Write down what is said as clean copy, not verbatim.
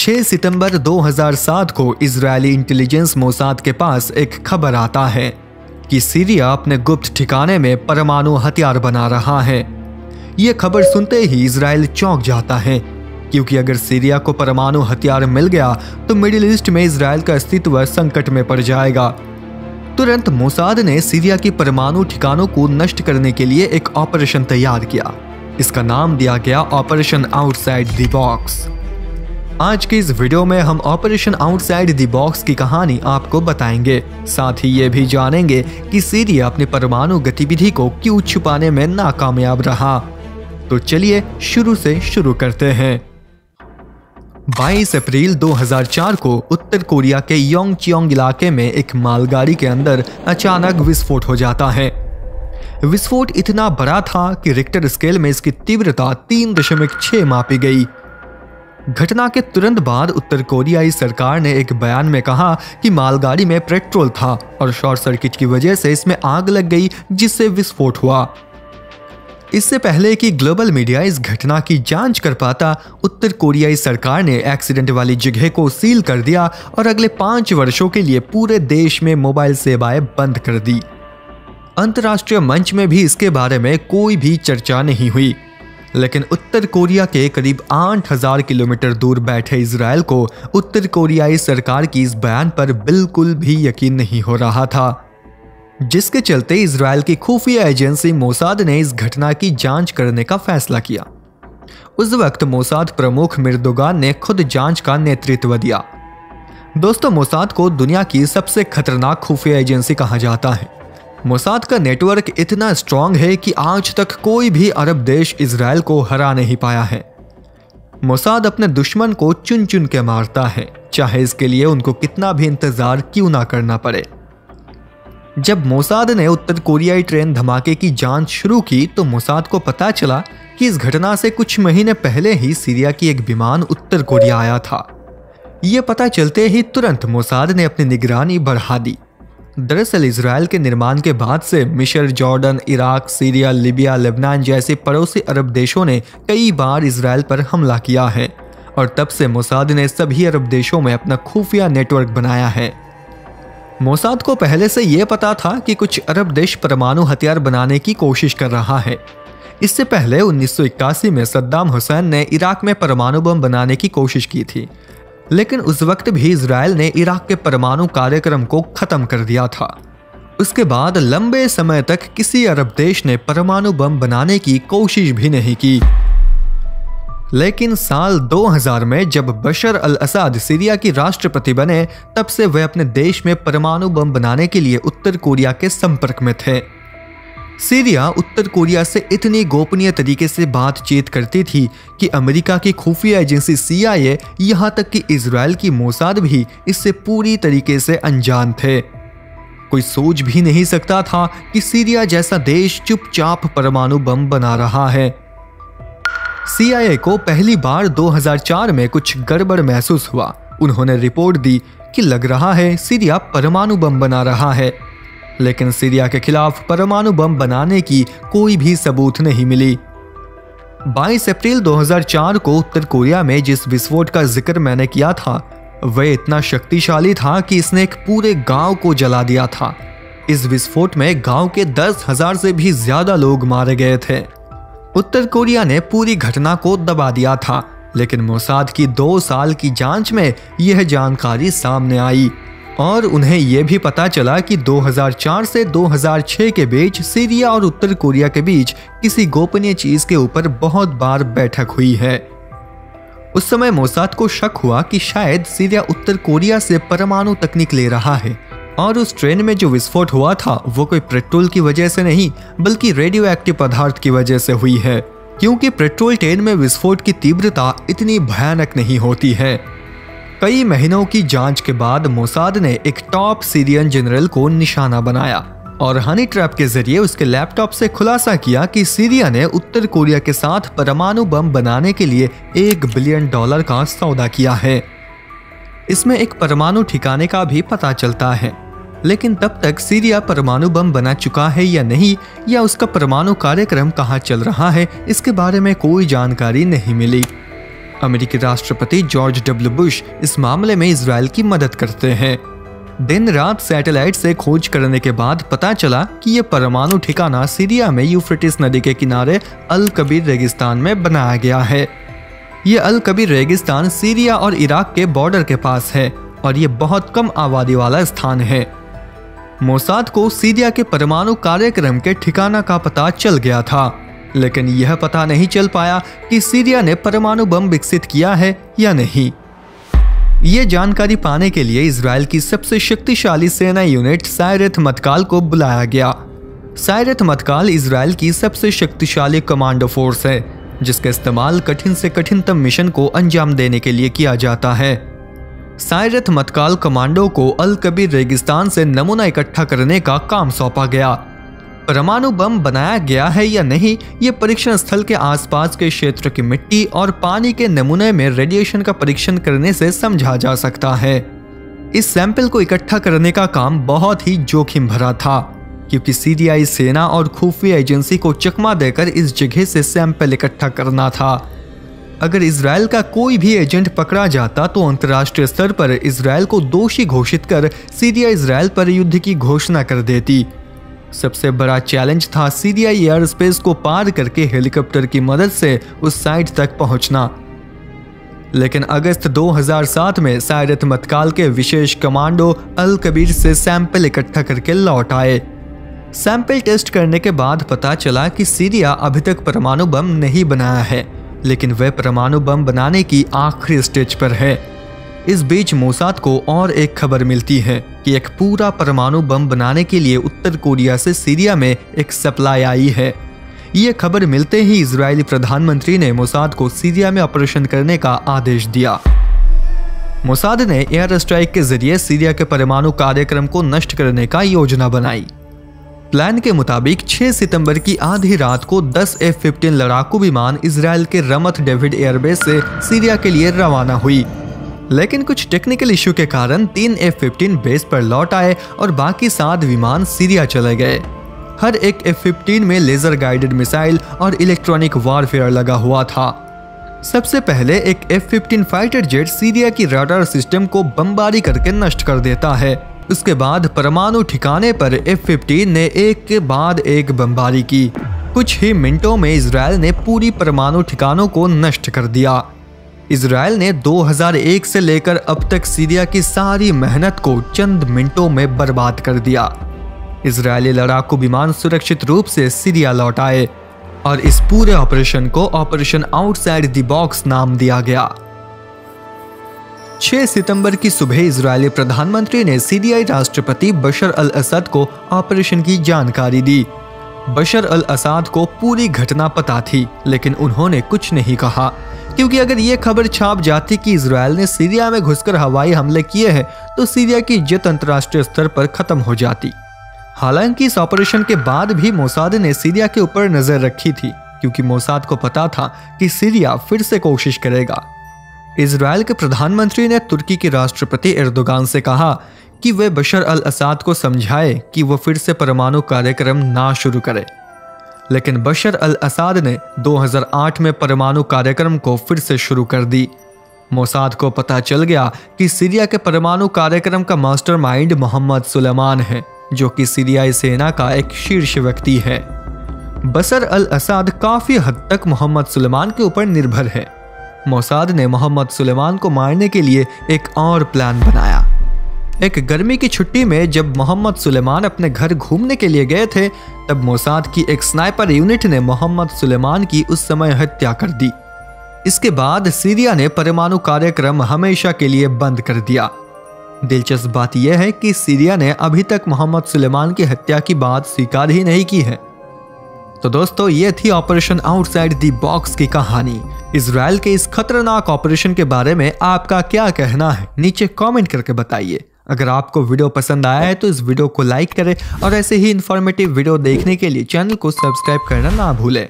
6 सितंबर 2007 को Israeli intelligence Mossad के पास एक खबर आता है कि सीरिया अपने गुप्त ठिकाने में परमाणु हथियार बना रहा है। ये खबर सुनते ही इजराइल चौंक जाता है, क्योंकि अगर सीरिया को परमाणु हथियार मिल गया तो मिडिल ईस्ट में इजराइल का अस्तित्व संकट में पड़ जाएगा। तुरंत मोसाद ने सीरिया की परमाणु ठिकानों को नष्ट करने के लिए एक ऑपरेशन तैयार किया। इसका नाम दिया गया ऑपरेशन आउटसाइड द बॉक्स। आज की इस वीडियो में हम ऑपरेशन आउटसाइड द बॉक्स की कहानी आपको बताएंगे। साथ ही ये भी जानेंगे कि सीरिया अपनी परमाणु गतिविधि को क्यों छुपाने में नाकामयाब रहा। तो चलिए शुरू से शुरू करते हैं। 22 अप्रैल 2004 को उत्तर कोरिया के योंगचियोंग इलाके में एक मालगाड़ी के अंदर अचानक विस्फोट हो जाता है। विस्फोट इतना बड़ा था कि रिक्टर स्केल में इसकी तीव्रता 3.6 मापी गई। घटना के तुरंत बाद उत्तर कोरियाई सरकार ने एक बयान में कहा कि मालगाड़ी में पेट्रोल था और शॉर्ट सर्किट की वजह से इसमें आग लग गई, जिससे विस्फोट हुआ। इससे पहले कि ग्लोबल मीडिया इस घटना की जांच कर पाता, उत्तर कोरियाई सरकार ने एक्सीडेंट वाली जगह को सील कर दिया और अगले 5 वर्षों के लिए पूरे देश में मोबाइल सेवाएं बंद कर दी। अंतर्राष्ट्रीय मंच में भी इसके बारे में कोई भी चर्चा नहीं हुई। लेकिन उत्तर कोरिया के करीब 8000 किलोमीटर दूर बैठे इजराइल को उत्तर कोरियाई सरकार की इस बयान पर बिल्कुल भी यकीन नहीं हो रहा था, जिसके चलते इजराइल की खुफिया एजेंसी मोसाद ने इस घटना की जांच करने का फैसला किया। उस वक्त मोसाद प्रमुख मिर्दोगान ने खुद जांच का नेतृत्व दिया। दोस्तों, मोसाद को दुनिया की सबसे खतरनाक खुफिया एजेंसी कहा जाता है। मोसाद का नेटवर्क इतना स्ट्रांग है कि आज तक कोई भी अरब देश इजराइल को हरा नहीं पाया है। मोसाद अपने दुश्मन को चुन चुन के मारता है, चाहे इसके लिए उनको कितना भी इंतजार क्यों ना करना पड़े। जब मोसाद ने उत्तर कोरियाई ट्रेन धमाके की जांच शुरू की तो मोसाद को पता चला कि इस घटना से कुछ महीने पहले ही सीरिया की एक विमान उत्तर कोरिया आया था। ये पता चलते ही तुरंत मोसाद ने अपनी निगरानी बढ़ा दी। दरअसल इजराइल के निर्माण के बाद से मिस्र, Jordan, Iraq, Syria, Libya, Lebanon जैसे पड़ोसी अरब देशों ने कई बार इजराइल पर हमला किया है और तब से मोसाद ने सभी अरब देशों में अपना खुफिया नेटवर्क बनाया है। मोसाद को पहले से यह पता था कि कुछ अरब देश परमाणु हथियार बनाने की कोशिश कर रहा है। इससे पहले 1981 में सद्दाम हुसैन ने इराक में परमाणु बम बनाने की कोशिश की थी, लेकिन उस वक्त भी इजराइल ने इराक के परमाणु कार्यक्रम को खत्म कर दिया था। उसके बाद लंबे समय तक किसी अरब देश ने परमाणु बम बनाने की कोशिश भी नहीं की। लेकिन साल 2000 में जब बशर अल असद सीरिया की राष्ट्रपति बने, तब से वे अपने देश में परमाणु बम बनाने के लिए उत्तर कोरिया के संपर्क में थे। सीरिया उत्तर कोरिया से इतनी गोपनीय तरीके से बातचीत करती थी कि अमेरिका की खुफिया एजेंसी CIA, यहाँ तक कि इजराइल की मोसाद भी इससे पूरी तरीके से अनजान थे। कोई सोच भी नहीं सकता था कि सीरिया जैसा देश चुपचाप परमाणु बम बना रहा है। CIA को पहली बार 2004 में कुछ गड़बड़ महसूस हुआ। उन्होंने रिपोर्ट दी कि लग रहा है सीरिया परमाणु बम बना रहा है, लेकिन सीरिया के खिलाफ परमाणु बम बनाने की कोई भी सबूत नहीं मिली। 22 अप्रैल 2004 को उत्तर कोरिया में जिस विस्फोट का जिक्र मैंने किया था, वह इतना शक्तिशाली था कि इसने एक पूरे गांव को जला दिया था। इस विस्फोट में गांव के 10,000 से भी ज्यादा लोग मारे गए थे। उत्तर कोरिया ने पूरी घटना को दबा दिया था, लेकिन मोसाद की 2 साल की जांच में यह जानकारी सामने आई और उन्हें यह भी पता चला कि 2004 से 2006 के बीच सीरिया और उत्तर कोरिया के बीच किसी गोपनीय चीज के ऊपर बहुत बार बैठक हुई है। उस समय मोसाद को शक हुआ कि शायद सीरिया उत्तर कोरिया से परमाणु तकनीक ले रहा है और उस ट्रेन में जो विस्फोट हुआ था वो कोई पेट्रोल की वजह से नहीं, बल्कि रेडियो एक्टिव पदार्थ की वजह से हुई है, क्योंकि पेट्रोल ट्रेन में विस्फोट की तीव्रता इतनी भयानक नहीं होती है। कई महीनों की जांच के बाद मोसाद ने एक टॉप सीरियन जनरल को निशाना बनाया और हनी ट्रैप के जरिए उसके लैपटॉप से खुलासा किया कि सीरिया ने उत्तर कोरिया के साथ परमाणु बम बनाने के लिए $1 बिलियन का सौदा किया है। इसमें एक परमाणु ठिकाने का भी पता चलता है, लेकिन तब तक सीरिया परमाणु बम बना चुका है या नहीं, या उसका परमाणु कार्यक्रम कहाँ चल रहा है, इसके बारे में कोई जानकारी नहीं मिली। अमेरिकी राष्ट्रपति जॉर्ज डब्ल्यू बुश इस मामले में इजराइल की मदद करते हैं। दिन रात सैटेलाइट से खोज करने के बाद पता चला कि यह परमाणु ठिकाना सीरिया में यूफ्रेटिस नदी के किनारे अल कबीर रेगिस्तान में बनाया गया है। यह अल कबीर रेगिस्तान सीरिया और इराक के बॉर्डर के पास है और यह बहुत कम आबादी वाला स्थान है। मोसाद को सीरिया के परमाणु कार्यक्रम के ठिकाना का पता चल गया था, लेकिन यह पता नहीं चल पाया कि सीरिया ने परमाणु बम विकसित किया है या नहीं। ये जानकारी पाने के लिए इजराइल की सबसे शक्तिशाली सेना यूनिट सायरेथ मत्काल को बुलाया गया। सायरेथ मत्काल इजराइल की सबसे शक्तिशाली कमांडो फोर्स है, जिसका इस्तेमाल कठिन से कठिनतम मिशन को अंजाम देने के लिए किया जाता है। सायरेथ मत्काल कमांडो को अल कबीर रेगिस्तान से नमूना इकट्ठा करने का काम सौंपा गया। परमाणु बम बनाया गया है या नहीं, ये परीक्षण स्थल के आसपास के क्षेत्र की मिट्टी और पानी के नमूने में रेडिएशन का परीक्षण करने से समझा जा सकता है। इस सैंपल को इकट्ठा करने का काम बहुत ही जोखिम भरा था, क्योंकि सीरियाई सेना और खुफिया एजेंसी को चकमा देकर इस जगह से सैंपल इकट्ठा करना था। अगर इजराइल का कोई भी एजेंट पकड़ा जाता तो अंतर्राष्ट्रीय स्तर पर इजराइल को दोषी घोषित कर सीरिया इजराइल पर युद्ध की घोषणा कर देती। सबसे बड़ा चैलेंज था सीरियाई एयर स्पेस को पार करके हेलीकॉप्टर की मदद से उस साइट तक पहुंचना। लेकिन अगस्त 2007 में सायरेथ मत्काल के विशेष कमांडो अल कबीर से सैंपल इकट्ठा करके लौट आए। सैंपल टेस्ट करने के बाद पता चला कि सीरिया अभी तक परमाणु बम नहीं बनाया है, लेकिन वह परमाणु बम बनाने की आखिरी स्टेज पर है। इस बीच मोसाद को और एक खबर मिलती है कि एक पूरा परमाणु बम बनाने के लिए उत्तर कोरिया से सीरिया में एक सप्लाई आई है। ये खबर मिलते ही इजरायली प्रधानमंत्री ने मोसाद को सीरिया में ऑपरेशन करने का आदेश दिया। मोसाद ने एयर स्ट्राइक के जरिए सीरिया के परमाणु कार्यक्रम को नष्ट करने का योजना बनाई। प्लान के मुताबिक 6 सितंबर की आधी रात को 10 F-15 लड़ाकू विमान इजराइल के रमत डेविड एयरबेस से सीरिया के लिए रवाना हुई। लेकिन कुछ टेक्निकल इश्यू के कारण 3 F-15 बेस पर लौट आए और बाकी 7 विमान सीरिया चले गए। हर एक F-15 में लेजर गाइडेड मिसाइल और इलेक्ट्रॉनिक वॉरफेयर लगा हुआ था। सबसे पहले एक F-15 फाइटर जेट सीरिया की रडार सिस्टम को बमबारी करके नष्ट कर देता है। उसके बाद परमाणु ठिकाने पर F-15 ने एक के बाद एक बमबारी की। कुछ ही मिनटों में इजराइल ने पूरी परमाणु ठिकानों को नष्ट कर दिया। इजराइल ने 2001 से लेकर अब तक सीरिया की सारी मेहनत को चंद मिनटों में बर्बाद कर दिया। इजरायली लड़ाकू विमान सुरक्षित रूप से सीरिया लौट आए और इस पूरे ऑपरेशन को ऑपरेशन आउटसाइड द बॉक्स नाम दिया गया। 6 सितंबर की सुबह इजरायली प्रधानमंत्री ने सीरियाई राष्ट्रपति बशर अल असद को ऑपरेशन की जानकारी दी। बशर अल असद को पूरी घटना पता थी, लेकिन उन्होंने कुछ नहीं कहा, क्योंकि अगर ये खबर छाप जाती कि इजराइल ने सीरिया में घुसकर हवाई हमले किए हैं तो सीरिया की इज्जत अंतर्राष्ट्रीय स्तर पर खत्म हो जाती। हालांकि इस ऑपरेशन के बाद भी मोसाद ने सीरिया के ऊपर नजर रखी थी, क्योंकि मोसाद को पता था कि सीरिया फिर से कोशिश करेगा। इजराइल के प्रधानमंत्री ने तुर्की के राष्ट्रपति एर्दोगान से कहा कि वे बशर अल असद को समझाए कि वो फिर से परमाणु कार्यक्रम ना शुरू करे। लेकिन बशर अल असद ने 2008 में परमाणु कार्यक्रम को फिर से शुरू कर दी। मोसाद को पता चल गया कि सीरिया के परमाणु कार्यक्रम का मास्टरमाइंड मोहम्मद सुलेमान है, जो कि सीरियाई सेना का एक शीर्ष व्यक्ति है। बशर अल असद काफी हद तक मोहम्मद सुलेमान के ऊपर निर्भर है। मोसाद ने मोहम्मद सुलेमान को मारने के लिए एक और प्लान बनाया। एक गर्मी की छुट्टी में जब मोहम्मद सुलेमान अपने घर घूमने के लिए गए थे, तब मोसाद की एक स्नाइपर यूनिट ने मोहम्मद सुलेमान की उस समय हत्या कर दी। इसके बाद सीरिया ने परमाणु कार्यक्रम हमेशा के लिए बंद कर दिया। दिलचस्प बात यह है कि सीरिया ने अभी तक मोहम्मद सुलेमान की हत्या की बात स्वीकार ही नहीं की है। तो दोस्तों, ये थी ऑपरेशन आउटसाइड द बॉक्स की कहानी। इजराइल के इस खतरनाक ऑपरेशन के बारे में आपका क्या कहना है, नीचे कमेंट करके बताइए। अगर आपको वीडियो पसंद आया है तो इस वीडियो को लाइक करें और ऐसे ही इंफॉर्मेटिव वीडियो देखने के लिए चैनल को सब्सक्राइब करना ना भूलें।